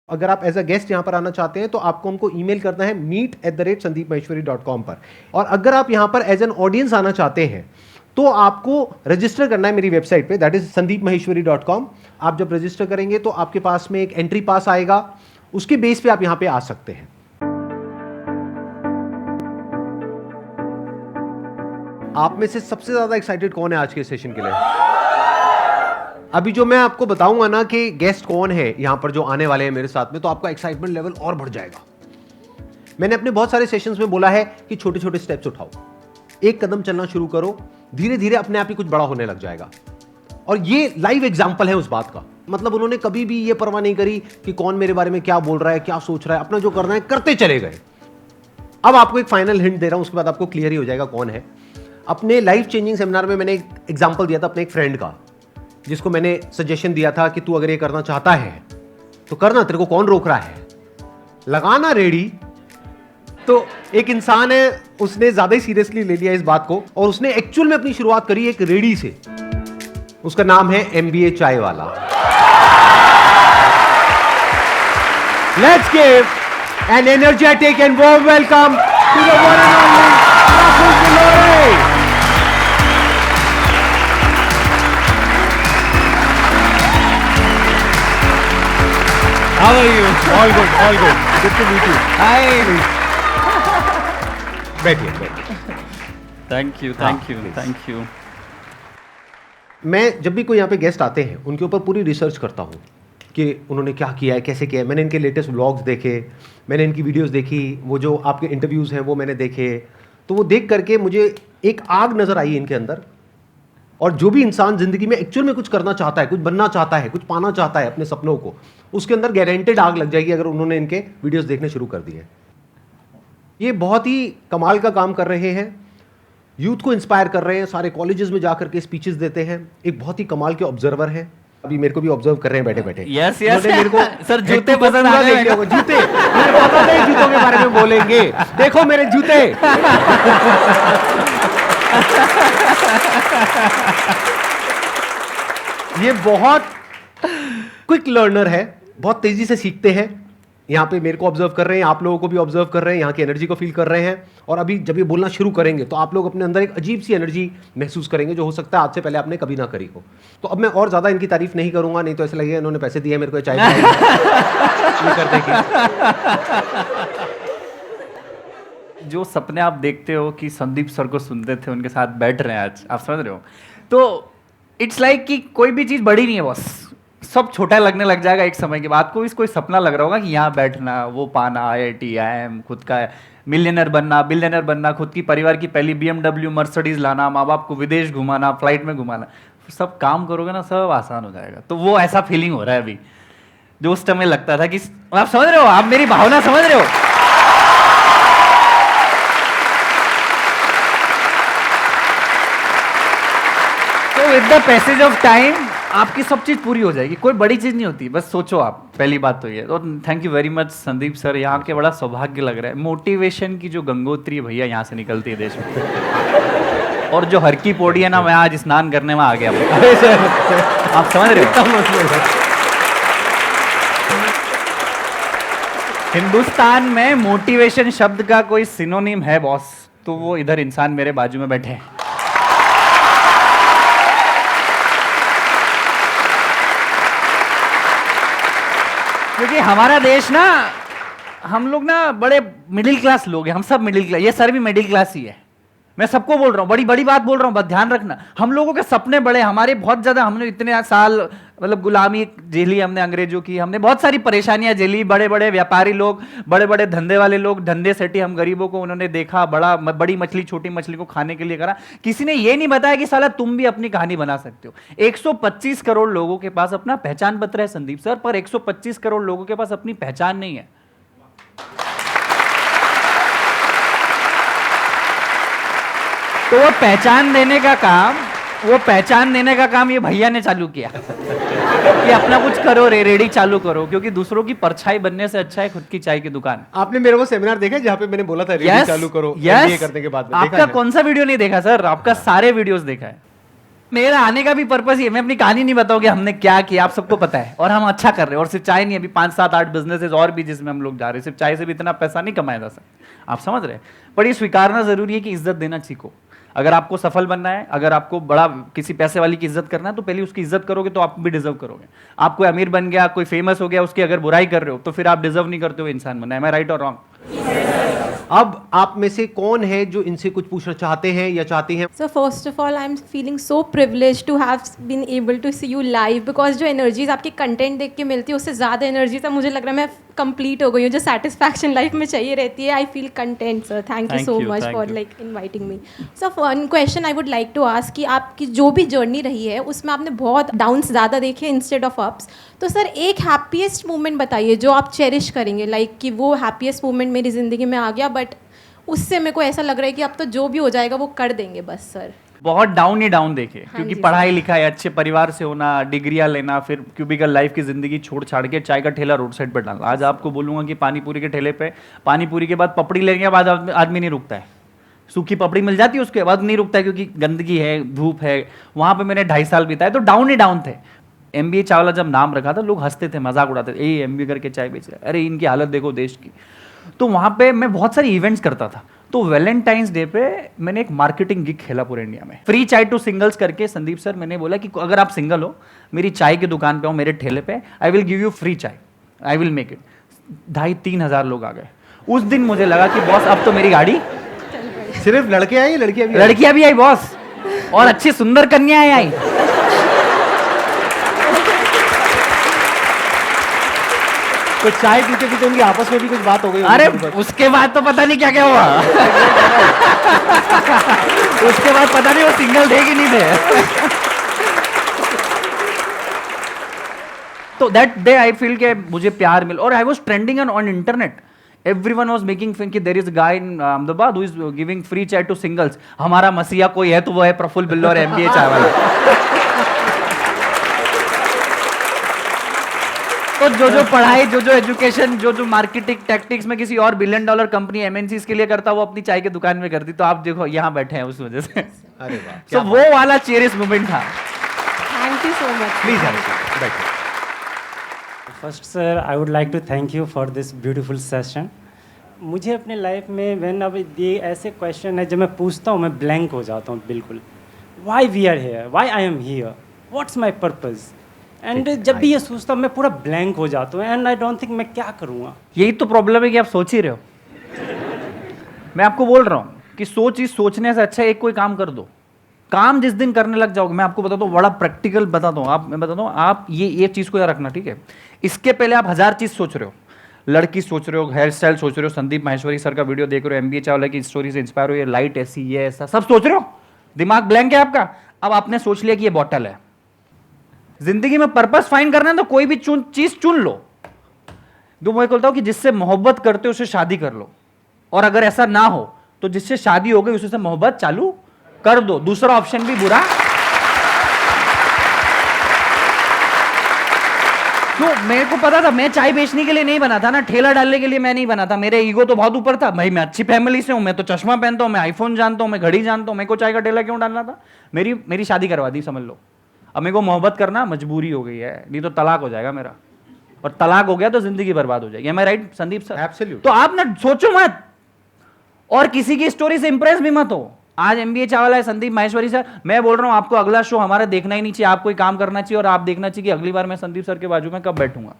अगर आप as a guest यहां पर आना चाहते हैं तो आपको उनको ईमेल करना है meet@sandeepmaheshwari.com पर। और अगर आप यहां पर एज एन ऑडियंस आना चाहते हैं तो आपको रजिस्टर करना है मेरी वेबसाइट पे, दैट इज sandeepmaheshwari.com। आप जब रजिस्टर करेंगे तो आपके पास में एक एंट्री पास आएगा, उसके बेस पे आप यहां पे आ सकते हैं। आप में से सबसे ज्यादा एक्साइटेड कौन है आज के सेशन के लिए? अभी जो मैं आपको बताऊंगा ना कि गेस्ट कौन है यहां पर जो आने वाले हैं मेरे साथ में, तो आपका एक्साइटमेंट लेवल और बढ़ जाएगा। मैंने अपने बहुत सारे सेशंस में बोला है कि छोटे छोटे स्टेप्स उठाओ, एक कदम चलना शुरू करो, धीरे धीरे अपने आप ही कुछ बड़ा होने लग जाएगा। और ये लाइव एग्जाम्पल है उस बात का। मतलब उन्होंने कभी भी ये परवाह नहीं करी कि कौन मेरे बारे में क्या बोल रहा है, क्या सोच रहा है, अपना जो करना है करते चले गए। अब आपको एक फाइनल हिंट दे रहा हूं, उसके बाद आपको क्लियर ही हो जाएगा कौन है। अपने लाइफ चेंजिंग सेमिनार में मैंने एक एग्जाम्पल दिया था अपने एक फ्रेंड का, जिसको मैंने सजेशन दिया था कि तू अगर ये करना चाहता है तो करना, तेरे को कौन रोक रहा है, लगाना रेडी। तो एक इंसान है, उसने ज्यादा ही सीरियसली ले लिया इस बात को और उसने एक्चुअल में अपनी शुरुआत करी एक रेडी से। उसका नाम है MBA Chai Wala. Let's give an energetic and warm welcome to the one and only Rahul Gilore. How are you? All good, all good. Good to meet you. Hi. बैठिए बैठिए। Thank you, हाँ, thank you, please. thank you. मैं जब भी कोई यहाँ पे guest आते हैं उनके ऊपर पूरी रिसर्च करता हूँ कि उन्होंने क्या किया है, कैसे किया है। मैंने इनके लेटेस्ट व्लॉग्स देखे, मैंने इनकी वीडियोस देखी, वो जो आपके इंटरव्यूज़ हैं वो मैंने देखे। तो वो देख करके मुझे एक आग नज़र आई इनके अंदर। और जो भी इंसान ज़िंदगी में एक्चुअल में कुछ करना चाहता है, कुछ बनना चाहता है, कुछ पाना चाहता है अपने सपनों को, उसके अंदर गारंटेड आग लग जाएगी अगर उन्होंने इनके वीडियोस देखने शुरू कर दिए। ये बहुत ही कमाल का काम कर रहे हैं, यूथ को इंस्पायर कर रहे हैं, सारे कॉलेजेस में जाकर के स्पीचेस देते हैं। एक बहुत ही कमाल के ऑब्जर्वर हैं, अभी मेरे को भी ऑब्जर्व कर रहे हैं बैठे बैठे। Yes, yes. मेरे को सर, जूते हेड टू पसंद पूरा आ गए देख लिया होगा। जूते, मुझे पता नहीं जूतों के बारे में बोलेंगे। देखो मेरे जूते। ये बहुत क्विक लर्नर है, बहुत तेजी से सीखते हैं। यहाँ पे मेरे को ऑब्जर्व कर रहे हैं, आप लोगों को भी ऑब्जर्व कर रहे हैं, यहाँ की एनर्जी को फील कर रहे हैं। और अभी जब ये बोलना शुरू करेंगे तो आप लोग अपने अंदर एक अजीब सी एनर्जी महसूस करेंगे जो हो सकता है आज से पहले आपने कभी ना करी हो। तो अब मैं और ज़्यादा इनकी तारीफ नहीं करूंगा, नहीं तो ऐसा लगेगा इन्होंने पैसे दिए मेरे को चाय करने की। जो सपने आप देखते हो कि संदीप सर को सुनते थे, उनके साथ बैठ रहे हैं आज, आप समझ रहे हो? तो इट्स लाइक कि कोई भी चीज़ बड़ी नहीं है, बस सब छोटा लगने लग जाएगा एक समय के बाद। कोई सपना लग रहा होगा कि यहाँ बैठना, वो पाना, IIT, IIM, खुद का मिलियनर बनना, बिलियनर बनना, खुद की परिवार की पहली BMW मर्सिडीज लाना, माँ बाप को विदेश घुमाना, फ्लाइट में घुमाना, सब काम करोगे ना सब आसान हो जाएगा। तो वो ऐसा फीलिंग हो रहा है अभी, जो उस समय लगता था कि आप समझ रहे हो, आप मेरी भावना समझ रहे हो। तो with the passage of time आपकी सब चीज पूरी हो जाएगी। कोई बड़ी चीज नहीं होती, बस सोचो आप, पहली बात तो ये। तो thank you very much Sandeep sir, यहाँ के बड़ा सौभाग्य लग रहा है। मोटिवेशन की जो गंगोत्री भैया यहाँ से निकलती है देश में, और जो हर की पौड़ी है ना, मैं आज स्नान करने में आ गया। आप समझ रहे हो? हिंदुस्तान में मोटिवेशन शब्द का कोई सिनोनिम है बॉस, तो वो इधर इंसान मेरे बाजू में बैठे हैं। क्योंकि हमारा देश ना, हम लोग ना बड़े मिडिल क्लास लोग हैं, हम सब मिडिल क्लास, ये सर भी मिडिल क्लास ही है। मैं सबको बोल रहा हूँ, बड़ी बड़ी बात बोल रहा हूँ, बस ध्यान रखना। हम लोगों के सपने बड़े, हमारे बहुत ज्यादा, हमने इतने साल मतलब गुलामी झेली हमने अंग्रेजों की, हमने बहुत सारी परेशानियां झेली। बड़े बड़े व्यापारी लोग, बड़े बड़े धंधे वाले लोग धंधे सेठी, हम गरीबों को उन्होंने देखा, बड़ी मछली छोटी मछली को खाने के लिए करा। किसी ने ये नहीं बताया कि साला तुम भी अपनी कहानी बना सकते हो। 125 करोड़ लोगों के पास अपना पहचान पत्र है संदीप सर, पर 125 करोड़ लोगों के पास अपनी पहचान नहीं है। तो वो पहचान देने का काम ये भैया ने चालू किया कि अपना कुछ करो, रेडी चालू करो, क्योंकि दूसरों की परछाई बनने से अच्छा है खुद की चाय की दुकान। आपने मेरे को सेमिनार देखा जहाँ पे मैंने बोला था रेडी चालू करो MBA करने के बाद? आपका कौन सा वीडियो नहीं देखा सर? आपका सारे वीडियोस देखा है। मेरा आने का भी पर्पस ये, मैं अपनी कहानी नहीं बताऊंगी हमने क्या किया, आप सबको पता है, और हम अच्छा कर रहे हैं। और सिर्फ चाय नहीं, अभी 5-7-8 बिजनेसेस और भी जिसमें हम लोग जा रहे हैं। सिर्फ चाय से भी इतना पैसा नहीं कमाया जा सकता, आप समझ रहे हैं। पर ये स्वीकारना जरूरी है कि इज्जत देना सीखो। अगर आपको सफल बनना है, अगर आपको बड़ा किसी पैसे वाली की इज्जत करना है, तो पहले उसकी इज्जत करोगे तो आप भी डिजर्व करोगे। आप कोई अमीर बन गया, कोई फेमस हो गया, उसकी अगर बुराई कर रहे हो तो फिर आप डिजर्व नहीं करते हो इंसान बनना। एम आई राइट और रॉन्ग? अब आप में से कौन है जो इनसे कुछ पूछना चाहते हैं या चाहती हैं? So first of all, I'm feeling so privileged to have been able to see you live because जो एनर्जीज आपके कंटेंट देख के मिलती है उससे ज़्यादा एनर्जी तो मुझे लग रहा है मैं कंप्लीट हो गई हूँ। जो सेटिस्फैक्शन लाइफ में चाहिए रहती है, I feel content sir. Thank you so much for like inviting me. Sir one question I would like to ask कि आपकी जो भी जर्नी रही है उसमें आपने बहुत डाउन्स ज़्यादा देखे इंस्टेड ऑफ अप्स। तो सर एक हैप्पीएस्ट मोमेंट बताइए जो आप चेरिश करेंगे, लाइक कि वो हैप्पीएस्ट मोमेंट मेरी ज़िंदगी में आ गया बट उससे मेरे को ऐसा लग रहा है कि अब तो जो भी हो जाएगा वो कर देंगे बस सर। बहुत डाउन ही डाउन देखे, क्योंकि जी, पढ़ाई लिखाई, अच्छे परिवार से होना, डिग्रियां लेना, फिर क्यूबिकल लाइफ की जिंदगी छोड़ छाड़ के चाय का ठेला रोड साइड पर डालना। आज आपको बोलूंगा कि पानी पूरी के ठेले पे पानी पूरी के बाद पपड़ी लेने के बाद आदमी नहीं रुकता है। सूखी पपड़ी मिल जाती है उसके बाद नहीं रुकता है, क्योंकि गंदगी है, धूप है। वहां पे मैंने 2.5 साल बिताए, तो डाउन ही डाउन थे। MBA चावला जब नाम रखा था लोग हंसते थे, मजाक उड़ाते थे, ये MBA करके चाय बेच रहा है, अरे इनकी हालत देखो देश की। तो वहां पे मैं बहुत सारी इवेंट्स करता था। तो वैलेंटाइंस डे पे मैंने एक मार्केटिंग गिग खेला पूरे इंडिया में, फ्री चाय टू सिंगल्स करके। संदीप सर, मैंने बोला कि अगर आप सिंगल हो, मेरी चाय की दुकान पे हो, मेरे ठेले पे, I will give you free चाय, आई विल मेक इट। 2,500-3 हज़ार लोग आ गए। उस दिन मुझे लगा कि बॉस अब तो मेरी गाड़ी। सिर्फ लड़के आए, लड़कियां भी आई बॉस, और अच्छी सुंदर कन्याएं आई। तो चाय पीते पीते उनकी आपस में भी कुछ बात हो गई? अरे उसके बाद तो पता नहीं क्या क्या हुआ। उसके बाद पता नहीं वो सिंगल थे कि नहीं थे। तो दैट डे आई फील के मुझे प्यार मिल, और I was trending on internet. Everyone was making fun कि there is a guy in Ahmedabad who is giving free chai to singles. हमारा मसीहा कोई है तो वो है प्रफुल्ल बिल्लो और MBA चाय वाला। तो जो पढ़ाई, जो एजुकेशन, जो मार्केटिंग टैक्टिक्स में किसी और $1 बिलियन कंपनी MNCs के लिए करता, वो अपनी चाय की दुकान में करती। तो आप देखो यहाँ बैठे हैं उस वजह से। अरे वाह, तो वो वाला चेरिश मोमेंट था। Thank you so much. Please बैठिए। First sir, I would like to thank you for this beautiful session. मुझे अपने लाइफ में व्हेन अब ये ऐसे क्वेश्चन है जब मैं पूछता हूँ मैं ब्लैंक हो जाता हूँ बिल्कुल। Why we are here, why I am here, what's my purpose. And जब भी ये सोचता हूँ मैं पूरा ब्लैंक हो जाता हूँ एंड आई डोंट थिंक मैं क्या करूँगा। यही तो प्रॉब्लम है कि आप सोच ही रहे हो। मैं आपको बोल रहा हूँ कि सोचने से अच्छा एक कोई काम कर दो। काम जिस दिन करने लग जाओगे, मैं आपको बताता हूँ, बड़ा प्रैक्टिकल बताता हूँ। मैं बताता हूँ, आप ये चीज़ को याद रखना, ठीक है। इसके पहले आप 1000 चीज़ सोच रहे हो, लड़की सोच रहे हो, हेयर स्टाइल सोच रहे हो, संदीप माहेश्वरी सर का वीडियो देख रहे हो, MBA चावला की स्टोरी से इंस्पायर हो, ये लाइट ऐसी, ये ऐसा, सब सोच रहे हो, दिमाग ब्लैंक है आपका। अब आपने सोच लिया कि ये बॉटल है। जिंदगी में पर्पस फाइंड करना है तो कोई भी चीज चुन लो। तो मैं बोलता हूं कि जिससे मोहब्बत करते हो उससे शादी कर लो, और अगर ऐसा ना हो तो जिससे शादी हो गई उससे मोहब्बत चालू कर दो। दूसरा ऑप्शन भी बुरा। तो मेरे को पता था मैं चाय बेचने के लिए नहीं बना था ना, ठेला डालने के लिए मैं नहीं बना था। मेरे ईगो तो बहुत ऊपर था भाई, मैं अच्छी फैमिली से हूं, मैं तो चश्मा पहनता हूं, मैं आईफोन जानता हूं, मैं घड़ी जानता हूं, मेरे को चाय का ठेला क्यों डालना था। मेरी शादी करवा दी, समझ लो। अब मेरे को मोहब्बत करना मजबूरी हो गई है, नहीं तो तलाक हो जाएगा मेरा, और तलाक हो गया तो जिंदगी बर्बाद हो जाएगी। मैं राइट संदीप सर? एब्सोल्यूट। तो आप ना सोचो मत, और किसी की स्टोरी से इंप्रेस भी मत हो। आज MBA चावला है, संदीप माहेश्वरी सर, मैं बोल रहा हूं आपको अगला शो हमारा देखना ही नहीं चाहिए, आपको काम करना चाहिए, और आप देखना चाहिए कि अगली बार मैं संदीप सर के बाजू में कब बैठूंगा।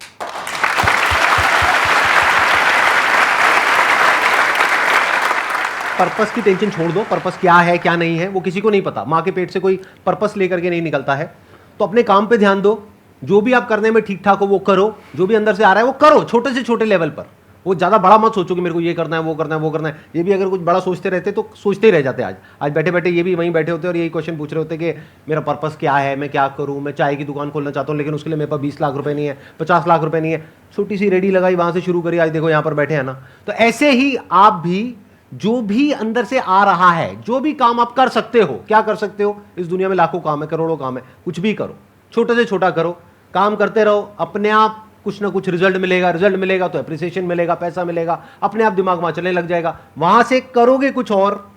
पर्पस की टेंशन छोड़ दो। पर्पस क्या है क्या नहीं है वो किसी को नहीं पता। माँ के पेट से कोई पर्पस लेकर के नहीं निकलता है। तो अपने काम पे ध्यान दो, जो भी आप करने में ठीक ठाक हो वो करो, जो भी अंदर से आ रहा है वो करो, छोटे से छोटे लेवल पर। वो ज़्यादा बड़ा मत सोचो कि मेरे को ये करना है, वो करना है, वो करना है। ये भी अगर कुछ बड़ा सोचते रहते तो सोचते ही रह जाते। आज बैठे बैठे ये भी वहीं बैठे होते और यही क्वेश्चन पूछ रहे होते कि मेरा पर्पस क्या है, मैं क्या करूँ, मैं चाय की दुकान खोलना चाहता हूँ लेकिन उसके लिए मेरे पास 20 लाख रुपए नहीं है, 50 लाख रुपए नहीं है। छोटी सी रेडी लगाई, वहाँ से शुरू करी, आज देखो यहाँ पर बैठे हैं ना। तो ऐसे ही आप भी, जो भी अंदर से आ रहा है, जो भी काम आप कर सकते हो, क्या कर सकते हो, इस दुनिया में लाखों काम है, करोड़ों काम है, कुछ भी करो, छोटे से छोटा करो, काम करते रहो, अपने आप कुछ ना कुछ रिजल्ट मिलेगा तो एप्रिसिएशन मिलेगा, पैसा मिलेगा, अपने आप दिमाग वहां चलने लग जाएगा। वहां से करोगे कुछ और,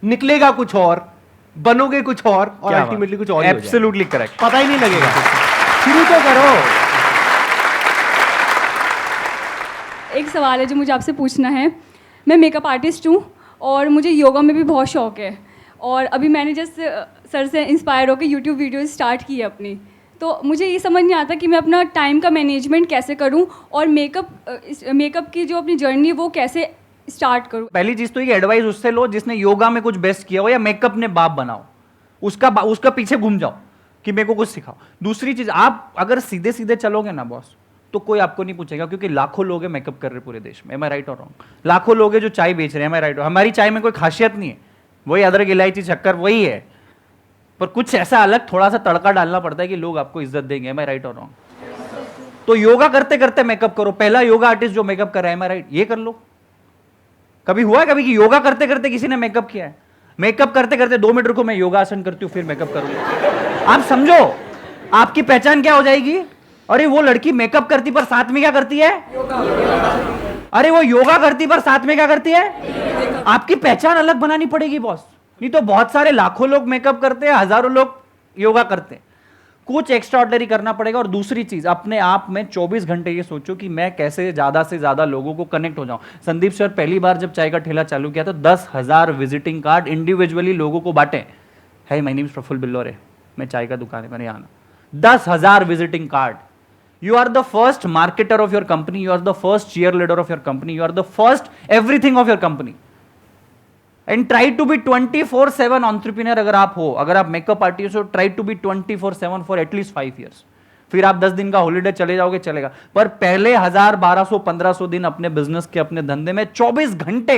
निकलेगा कुछ और, बनोगे कुछ और क्या बात? अल्टीमेटली कुछ और ही हो जाएगा। Absolutely correct. पता ही नहीं लगेगा। शुरू तो करो। एक सवाल है जो मुझे आपसे पूछना है। मैं मेकअप आर्टिस्ट हूँ और मुझे योगा में भी बहुत शौक है, और अभी मैंने जस्ट सर से इंस्पायर होकर यूट्यूब वीडियोस स्टार्ट की है अपनी। तो मुझे ये समझ नहीं आता कि मैं अपना टाइम का मैनेजमेंट कैसे करूँ और मेकअप की जो अपनी जर्नी है वो कैसे स्टार्ट करूँ। पहली चीज तो ये एडवाइस उससे लो जिसने योगा में कुछ बेस्ट किया हो या मेकअप ने बाप बनाओ, उसका पीछे घूम जाओ कि मेरे को कुछ सिखाओ। दूसरी चीज, आप अगर सीधे सीधे चलोगे ना बॉस, तो कोई आपको नहीं पूछेगा, क्योंकि लाखों लोग हैं मेकअप कर रहे पूरे देश में। एम आई राइट और रॉन्ग? लाखों लोग हैं जो चाय बेच रहे हैं। एम आई राइट? हमारी चाय में कोई खासियत नहीं है, वही अदरक इलायची शक्कर वही है, पर कुछ ऐसा अलग थोड़ा सा तड़का डालना पड़ता है कि लोग आपको इज्जत देंगे। एम आई राइट और रॉन्ग? तो योगा करते करते मेकअप करो। पहला योगा आर्टिस्ट जो मेकअप कर रहा है, एम आई राइट? ये कर लो। कभी हुआ है कभी कि योगा करते करते किसी ने मेकअप किया है? मेकअप करते करते 2 मिनट रुको, मैं योगा आसन करती हूँ फिर मेकअप करूंगा। आप समझो आपकी पहचान क्या हो जाएगी। अरे वो लड़की मेकअप करती पर साथ में क्या करती है? अरे वो योगा करती पर साथ में क्या करती है? आपकी पहचान अलग बनानी पड़ेगी बॉस, नहीं तो बहुत सारे लाखों लोग मेकअप करते हैं, हजारों लोग योगा करते हैं। कुछ एक्स्ट्रा ऑर्डिनरी करना पड़ेगा। और दूसरी चीज, अपने आप में 24 घंटे ये सोचो कि मैं कैसे ज्यादा से ज्यादा लोगों को कनेक्ट हो जाऊं। संदीप सर पहली बार जब चाय का ठेला चालू किया तो 10,000 विजिटिंग कार्ड इंडिविजुअली लोगों को बांटे। Hi my name is Praful Billore, मैं चाय का दुकान है, मैंने आना। 10,000 visiting card. You are the first marketer of your company. You are the first cheerleader of your company. You are the first everything of your company. And try to be 24/7 entrepreneur अगर आप हो, अगर आप makeup artist हो, try to be 24/7 for at least 5 years. फिर आप 10 दिन का हॉलीडे चले जाओगे, चलेगा, पर पहले 1000, 1200, 1500 दिन अपने बिजनेस के, अपने धंधे में 24 घंटे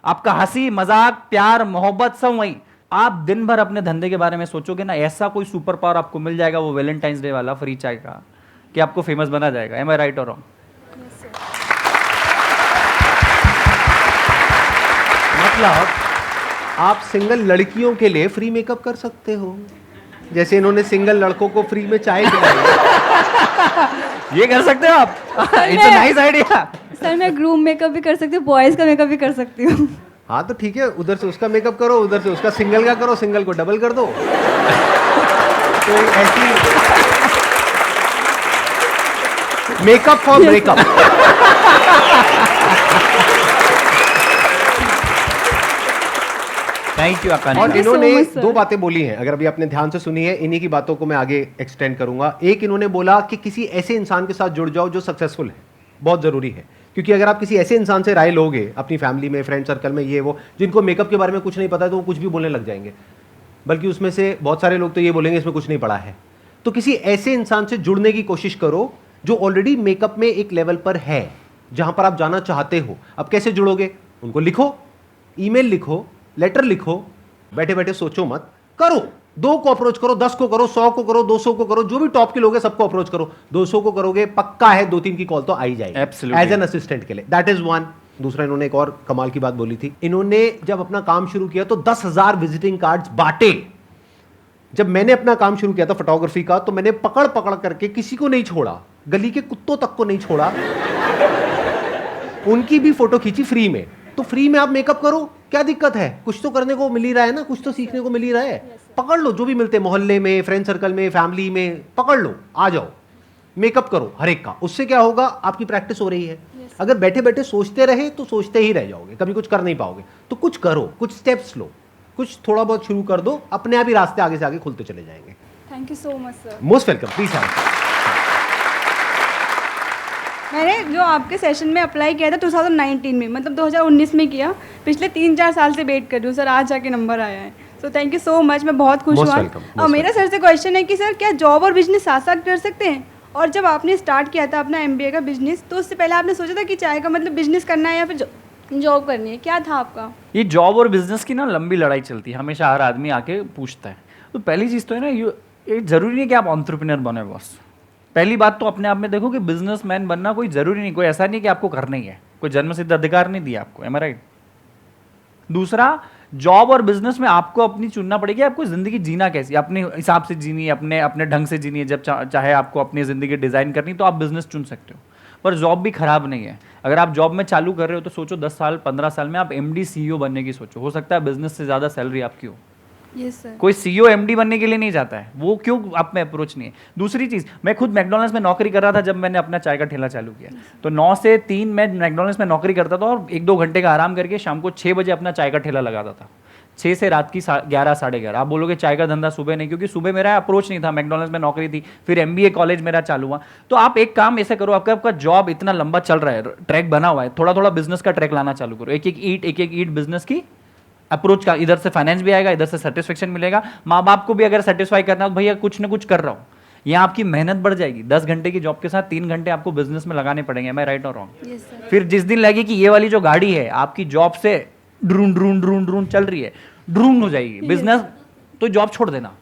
आपका हंसी मजाक प्यार मोहब्बत सब वही। आप दिन भर अपने धंधे के बारे में सोचोगे ना, ऐसा कोई सुपर पावर आपको मिल जाएगा, वो वैलेंटाइंस डे वाला फ्री चाय का, कि आपको फेमस बना जाएगा। एम आई राइट और रॉन्ग? मतलब आप सिंगल लड़कियों के लिए फ्री मेकअप कर सकते हो, जैसे इन्होंने सिंगल लड़कों को फ्री में चाय पिलाई। ये कर सकते हो आप। It's a nice idea. Sir मैं ग्रूम मेकअप भी कर सकती हूँ, बॉयज़ का मेकअप भी कर सकती हूँ। हाँ तो ठीक है, उधर से उसका मेकअप करो, उधर से उसका सिंगल का करो, सिंगल को डबल कर दो। तो ऐसी makeup for breakup. Thank you Akanksha. और Thank you so इन्होंने much, sir. 2 बातें बोली हैं, अगर अभी आपने ध्यान से सुनी है, इन्हीं की बातों को मैं आगे एक्सटेंड करूंगा। एक, इन्होंने बोला कि किसी ऐसे इंसान के साथ जुड़ जाओ जो सक्सेसफुल है, बहुत जरूरी है, क्योंकि अगर आप किसी ऐसे इंसान से राय लोगे अपनी फैमिली में, फ्रेंड सर्कल में, ये वो, जिनको मेकअप के बारे में कुछ नहीं पता है, तो वो कुछ भी बोलने लग जाएंगे, बल्कि उसमें से बहुत सारे लोग तो ये बोलेंगे इसमें कुछ नहीं पड़ा है। तो किसी ऐसे इंसान से जुड़ने की कोशिश करो जो ऑलरेडी मेकअप में एक लेवल पर है, जहां पर आप जाना चाहते हो। अब कैसे जुड़ोगे? उनको लिखो, ईमेल लिखो, लेटर लिखो, बैठे बैठे सोचो मत, करो। 2 को अप्रोच करो, 10 को करो, 100 को करो, 200 को करो, जो भी टॉप के लोग हैं सबको अप्रोच करो। 200 को करोगे पक्का है 2-3 की कॉल तो आ ही जाएगी Absolutely. एज एन असिस्टेंट के लिए। That is one. दूसरा, इन्होंने एक और कमाल की बात बोली थी। इन्होंने जब अपना काम शुरू किया तो 10,000 विजिटिंग कार्ड्स बांटे। जब मैंने अपना काम शुरू किया था फोटोग्राफी का, तो मैंने पकड़ पकड़ करके किसी को नहीं छोड़ा, गली के कुत्तों तक को नहीं छोड़ा, उनकी भी फोटो खींची फ्री में। तो फ्री में आप मेकअप करो, क्या दिक्कत है? कुछ तो करने को मिल ही रहा है ना, कुछ तो सीखने को मिल ही रहा है। पकड़ लो जो भी मिलते, मोहल्ले में, फ्रेंड सर्कल में, फैमिली में, पकड़ लो, आ जाओ, मेकअप करो हर एक का। उससे क्या होगा? आपकी प्रैक्टिस हो रही है। अगर बैठे बैठे सोचते रहे तो सोचते ही रह जाओगे, कभी कुछ कर नहीं पाओगे। तो कुछ करो, कुछ स्टेप्स लो, कुछ थोड़ा बहुत शुरू कर दो, अपने आप ही रास्ते आगे से आगे खुलते चले जाएंगे। Thank you so much sir. Most welcome, please have. मैंने जो आपके सेशन में अप्लाई किया था 2019 में, मतलब 2019 में किया, पिछले 3-4 साल से वेट कर रही हूँ सर, आज जाके नंबर आया है। So thank you so much, मैं बहुत खुश Most हुआ। welcome, most और मेरा सर से क्वेश्चन है कि सर क्या जॉब और बिजनेस साथ साथ कर सकते हैं? और जब आपने स्टार्ट किया था अपना MBA का बिजनेस, तो उससे पहले आपने सोचा था कि चाय का मतलब बिजनेस करना है या फिर जॉब करनी है, क्या था आपका? ये जॉब और बिजनेस की ना लंबी लड़ाई चलती है, हमेशा हर आदमी आके पूछता है। तो पहली चीज़ तो है ना, ये जरूरी नहीं कि आप एंटरप्रेन्योर बने बॉस। पहली बात तो अपने आप में देखो कि बिजनेसमैन बनना कोई जरूरी नहीं, कोई ऐसा नहीं कि आपको करना ही है, कोई जन्म सिद्ध अधिकार नहीं दिया आपको। एम आई राइट? दूसरा, जॉब और बिजनेस में आपको अपनी चुनना पड़ेगी, आपको जिंदगी जीना कैसी, अपने हिसाब से जीनी है, अपने अपने ढंग से जीनी है। जब चाहे आपको अपनी जिंदगी डिजाइन करनी तो आप बिजनेस चुन सकते हो, पर जॉब भी खराब नहीं है। अगर आप जॉब में चालू कर रहे हो तो सोचो 10 साल 15 साल में आप MD CEO बनने की सोचो, हो सकता है बिजनेस से ज़्यादा सैलरी आपकी हो। Yes sir. कोई सीईओ एमडी बनने के लिए नहीं जाता है, वो क्यों आप में अप्रोच नहीं है। दूसरी चीज, मैं खुद मैकडॉनल्ड्स में नौकरी कर रहा था जब मैंने अपना चाय का ठेला चालू किया, तो 9 से 3 मैं मैकडॉनल्ड्स में नौकरी करता था और 1-2 घंटे का आराम करके शाम को 6 बजे अपना चाय का ठेला लगाता था, 6 से रात की 11 साढ़े 11। आप बोलोगे चाय का धंधा सुबह नहीं, क्योंकि सुबह मेरा अप्रोच नहीं था, मैकडॉनल्ड्स में नौकरी थी, फिर एमबीए कॉलेज मेरा चालू हुआ। तो आप एक काम ऐसे करो, आपका जॉब इतना लंबा चल रहा है, ट्रैक बना हुआ है, थोड़ा थोड़ा बिजनेस का ट्रैक लाना चालू करो, एक एक ईट बिजनेस की अप्रोच का, इधर से फाइनेंस भी आएगा, इधर से सेटिस्फेक्शन मिलेगा, माँ बाप को भी अगर सेटिस्फाई करना है तो भैया कुछ ना कुछ कर रहा हूँ, यहाँ आपकी मेहनत बढ़ जाएगी। 10 घंटे की जॉब के साथ 3 घंटे आपको बिजनेस में लगाने पड़ेंगे, मैं राइट और रॉन्ग? Yes sir. फिर जिस दिन लगे कि ये वाली जो गाड़ी है आपकी जॉब से ड्रून ड्रून ड्रून ड्रून चल रही है, ड्रून हो जाएगी बिजनेस, तो जॉब छोड़ देना।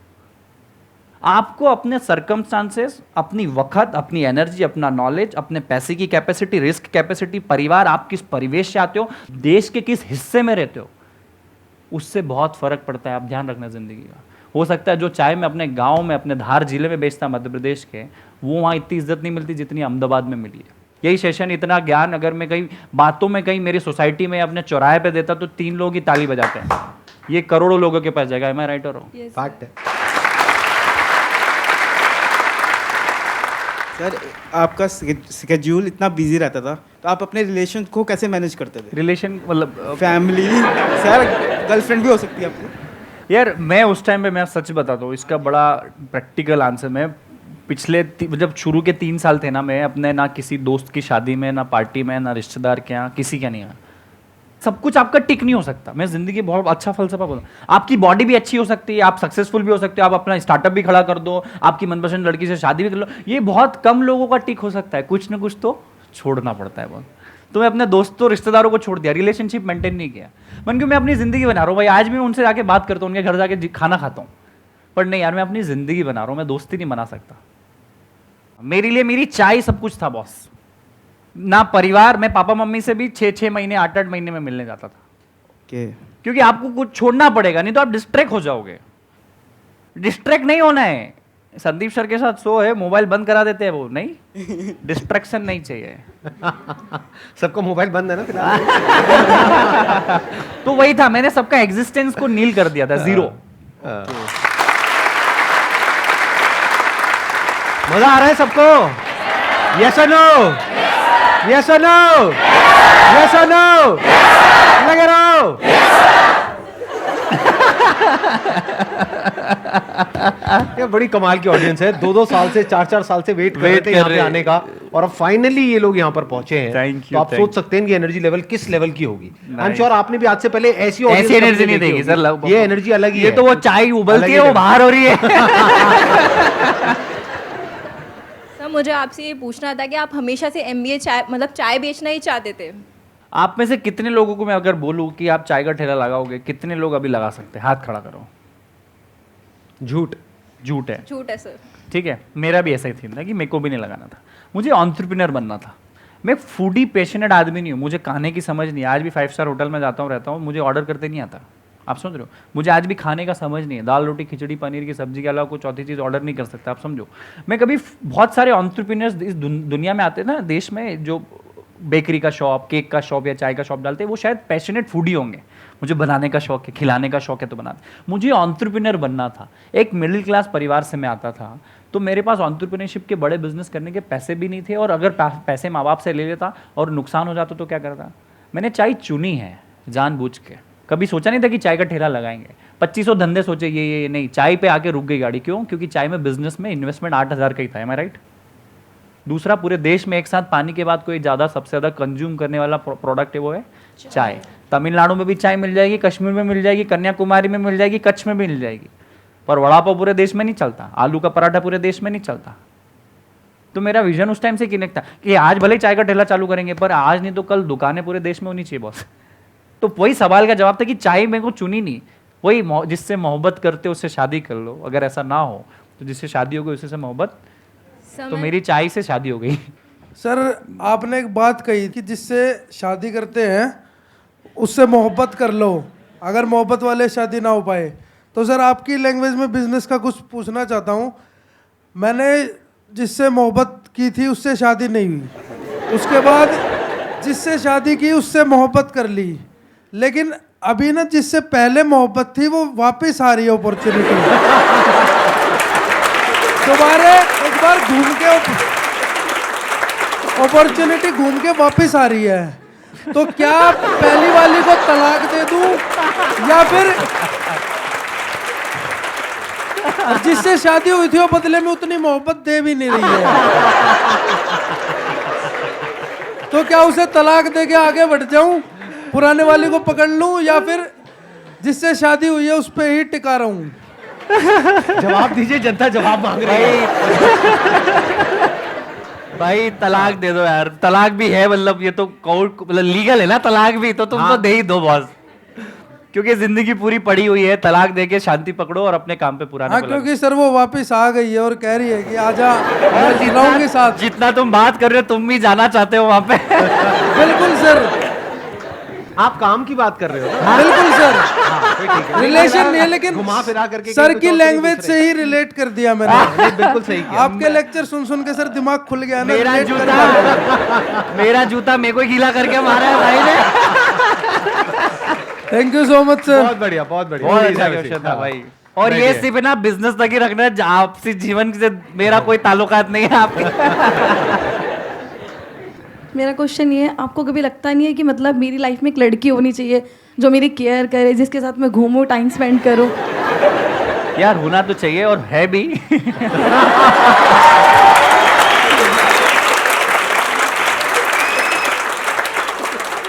आपको अपने सर्कमस्टांसेस, अपनी वक्त, अपनी एनर्जी, अपना नॉलेज, अपने पैसे की कैपेसिटी, रिस्क कैपेसिटी, परिवार, आप किस परिवेश से आते हो, देश के किस हिस्से में रहते हो, उससे बहुत फर्क पड़ता है। आप ध्यान रखना जिंदगी का। हो सकता है जो चाय मैं अपने गांव में, अपने धार जिले में बेचता मध्य प्रदेश के, वो वहाँ इतनी इज्जत नहीं मिलती जितनी अहमदाबाद में मिली है। यही सेशन, इतना ज्ञान अगर मैं कहीं बातों में कहीं मेरी सोसाइटी में अपने चौराहे पे देता तो 3 लोग ही ताली बजाते हैं, ये करोड़ों लोगों के पास जाएगा। मैं राइट और रॉन्ग? यस फैक्ट है। सर आपका स्केड्यूल इतना बिजी रहता था, तो आप अपने रिलेशन को कैसे मैनेज करते थे? रिलेशन मतलब फैमिली, सर गर्लफ्रेंड भी हो सकती है आपको। यार मैं उस टाइम पे, मैं सच बताता हूँ, इसका बड़ा प्रैक्टिकल आंसर, मैं पिछले जब शुरू के 3 साल थे ना, मैं अपने ना किसी दोस्त की शादी में, ना पार्टी में, ना रिश्तेदार के यहाँ, किसी के नहीं आया। सब कुछ आपका टिक नहीं हो सकता। मैं जिंदगी बहुत अच्छा फलसफा बोलूँ, आपकी बॉडी भी अच्छी हो सकती है, आप सक्सेसफुल भी हो सकते हो, आप अपना स्टार्टअप भी खड़ा कर दो, आपकी मनपसंद लड़की से शादी भी कर लो, ये बहुत कम लोगों का टिक हो सकता है। कुछ ना कुछ तो छोड़ना पड़ता है बहुत। तो मैं अपने दोस्तों रिश्तेदारों को छोड़ दिया, रिलेशनशिप मेंटेन नहीं किया। मन क्यों, मैं अपनी जिंदगी बना रहा हूँ भाई, आज भी मैं उनसे जाके बात करता हूँ, उनके घर जाके खाना खाता हूँ, पर नहीं यार मैं अपनी जिंदगी बना रहा हूँ, मैं दोस्ती नहीं बना सकता। मेरे लिए मेरी चाय सब कुछ था बॉस, ना परिवार। मैं पापा मम्मी से भी 6-6 महीने, 8-8 महीने में मिलने जाता था, क्योंकि आपको कुछ छोड़ना पड़ेगा, नहीं तो आप डिस्ट्रैक्ट हो जाओगे। डिस्ट्रैक्ट नहीं होना है। संदीप सर के साथ शो है, मोबाइल बंद करा देते हैं वो, नहीं, डिस्ट्रैक्शन नहीं चाहिए। सबका मोबाइल बंद है ना फिलहाल। तो वही था, मैंने सबका एग्जिस्टेंस को नील कर दिया था, 0। मजा आ रहा है सबको? यस और नो? यस और नो? यस और नो? लगे रहो। ये बड़ी कमाल की ऑडियंस है, 2-2 साल से, 4-4 साल से वेट कर रहे थे यहाँ पे आने का, और अब फाइनली ये लोग यहाँ पर पहुंचे हैं। Thank you, तो आप thank सोच सकते हैं कि एनर्जी लेवल किस लेवल की होगी। आई एम श्योर आपने भी आज से पहले ऐसी एनर्जी नहीं देगी सर, ये एनर्जी अलग ही ये है। तो वो चाय उबलती है, वो बाहर हो रही है। सर मुझे आपसे ये पूछना था कि आप हमेशा से एमबीए चाय मतलब चाय बेचना ही चाहते थे? आप में से कितने लोगों को मैं अगर बोलूं कि आप चाय का ठेला लगाओगे, कितने लोग अभी लगा सकते हैं? हाथ खड़ा करो। झूठ है। झूठ है सर। ठीक है, मेरा भी ऐसा ही थी ना कि मेरे को भी नहीं लगाना था, मुझे एंटरप्रेन्योर बनना था। मैं फूडी पैशनेट आदमी नहीं हूँ, मुझे खाने की समझ नहीं है। आज भी 5 स्टार होटल में जाता हूँ, रहता हूँ, मुझे ऑर्डर करते नहीं आता। आप समझ रहे हो? मुझे आज भी खाने का समझ नहीं है, दाल रोटी खिचड़ी पनीर की सब्जी के अलावा कुछ चौथी चीज़ ऑर्डर नहीं कर सकता। आप समझो, मैं कभी, बहुत सारे एंटरप्रेन्योर्स इस दुनिया में आते हैं ना, देश में, जो बेकरी का शॉप, केक का शॉप या चाय का शॉप डालते हैं, वो शायद पैशनेट फूडी होंगे। मुझे बनाने का शौक है, खिलाने का शौक है, तो बनाते। मुझे एंटरप्रेन्योर बनना था। एक मिडिल क्लास परिवार से मैं आता था, तो मेरे पास एंटरप्रेन्योरशिप के बड़े बिजनेस करने के पैसे भी नहीं थे, और अगर पैसे माँ बाप से ले लेता और नुकसान हो जाता तो क्या करता। मैंने चाय चुनी है जानबूझ के, कभी सोचा नहीं था कि चाय का ठेला लगाएंगे। 2500 धंधे सोचे, ये नहीं, चाय पे आके रुक गई गाड़ी। क्यों? क्योंकि चाय में बिजनेस में इन्वेस्टमेंट 8000 का ही था। एम आई राइट? दूसरा, पूरे देश में एक साथ पानी के बाद कोई ज़्यादा, सबसे ज़्यादा कंज्यूम करने वाला प्रोडक्ट है, वो है चाय। तमिलनाडु में भी चाय मिल जाएगी, कश्मीर में मिल जाएगी, कन्याकुमारी में मिल जाएगी, कच्छ में भी मिल जाएगी, पर वड़ा पाव पूरे देश में नहीं चलता, आलू का पराठा पूरे देश में नहीं चलता। तो मेरा विजन उस टाइम से कनेक्ट था कि आज भले चाय का ठेला चालू करेंगे, पर आज नहीं तो कल दुकानें पूरे देश में होनी चाहिए बॉस। तो वही सवाल का जवाब था कि चाय मेरे को चुनी नहीं, वही जिससे मोहब्बत करते हो उससे शादी कर लो। अगर ऐसा ना हो तो जिससे शादी हो गई उसी से मोहब्बत, तो मेरी चाय से शादी हो गई। सर आपने एक बात कही कि जिससे शादी करते हैं उससे मोहब्बत कर लो, अगर मोहब्बत वाले शादी ना हो पाए। तो सर आपकी लैंग्वेज में बिजनेस का कुछ पूछना चाहता हूँ। मैंने जिससे मोहब्बत की थी उससे शादी नहीं हुई, उसके बाद जिससे शादी की उससे मोहब्बत कर ली, लेकिन अभी ना जिससे पहले मोहब्बत थी वो वापस आ रही है अपॉर्चुनिटी। दोबारा एक बार घूम के अपॉर्चुनिटी घूम के वापस आ रही है, तो क्या पहली वाली को तलाक दे दूं या फिर जिससे शादी हुई थी वो बदले में उतनी मोहब्बत दे भी नहीं रही है, तो क्या उसे तलाक दे के आगे बढ़ जाऊं, पुराने वाली को पकड़ लूं, या फिर जिससे शादी हुई है उस पे ही टिका रहूं? जवाब दीजिए, जनता जवाब मांग रही है। भाई तलाक दे दो यार, तलाक भी है मतलब ये तो कोर्ट मतलब लीगल है ना तलाक भी, तो तुम तो दे ही दो बॉस, क्योंकि जिंदगी पूरी पड़ी हुई है, तलाक दे के शांति पकड़ो और अपने काम पे पुराने हाँ, क्योंकि सर वो वापस आ गई है और कह रही है कि आजा, मैं जी रहा हूं के साथ। जितना तुम बात कर रहे हो तुम भी जाना चाहते हो वहां पे। बिल्कुल सर, आप काम की बात कर रहे हो ना? बिल्कुल सर, फिर ठीक है। रिलेशन नहीं है, लेकिन घुमा फिरा करके सर कुछ की और लैंग्वेज पूछ से ही रिलेट कर दिया मैंने। नहीं, बिल्कुल सही किया। आपके लेक्चर सुन सुन के सर दिमाग खुल गया ना, मेरा relate जूता करके। मेरा जूता मेरे को ही गीला करके मारा है भाई ने। Thank you so much sir. बहुत बढ़िया, बहुत बढ़िया। बहुत ये अच्छा वैसे, क्वेश्चन था हाँ। भाई। और ये बैठिए। सिर्फ ना बिजनेस तक ही रखना है, आपसी जीवन से मेरा कोई ताल्लुकात नहीं है आपके। मेरा क्वेश्चन ये है, आपको कभी लगता नहीं है कि मतलब मेरी लाइफ में एक लड़की होनी चाहिए जो मेरी केयर करे, जिसके साथ मैं घूमूं, टाइम स्पेंड करूं? यार होना तो चाहिए और है भी।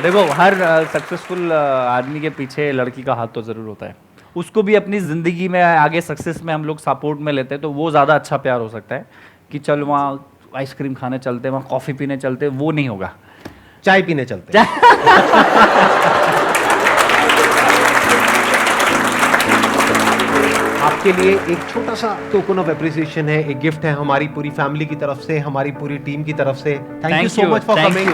देखो हर सक्सेसफुल आदमी के पीछे लड़की का हाथ तो जरूर होता है, उसको भी अपनी जिंदगी में आगे सक्सेस में हम लोग सपोर्ट में लेते हैं, तो वो ज़्यादा अच्छा प्यार हो सकता है कि चल वहाँ आइसक्रीम खाने चलते, वहाँ कॉफ़ी पीने चलते, वो नहीं होगा। चाय पीने चलते हैं। आपके लिए एक छोटा सा टोकन ऑफ एप्रिसिएशन है, एक गिफ्ट है हमारी पूरी फैमिली की तरफ से, हमारी पूरी टीम की तरफ से। Thank you so much for coming.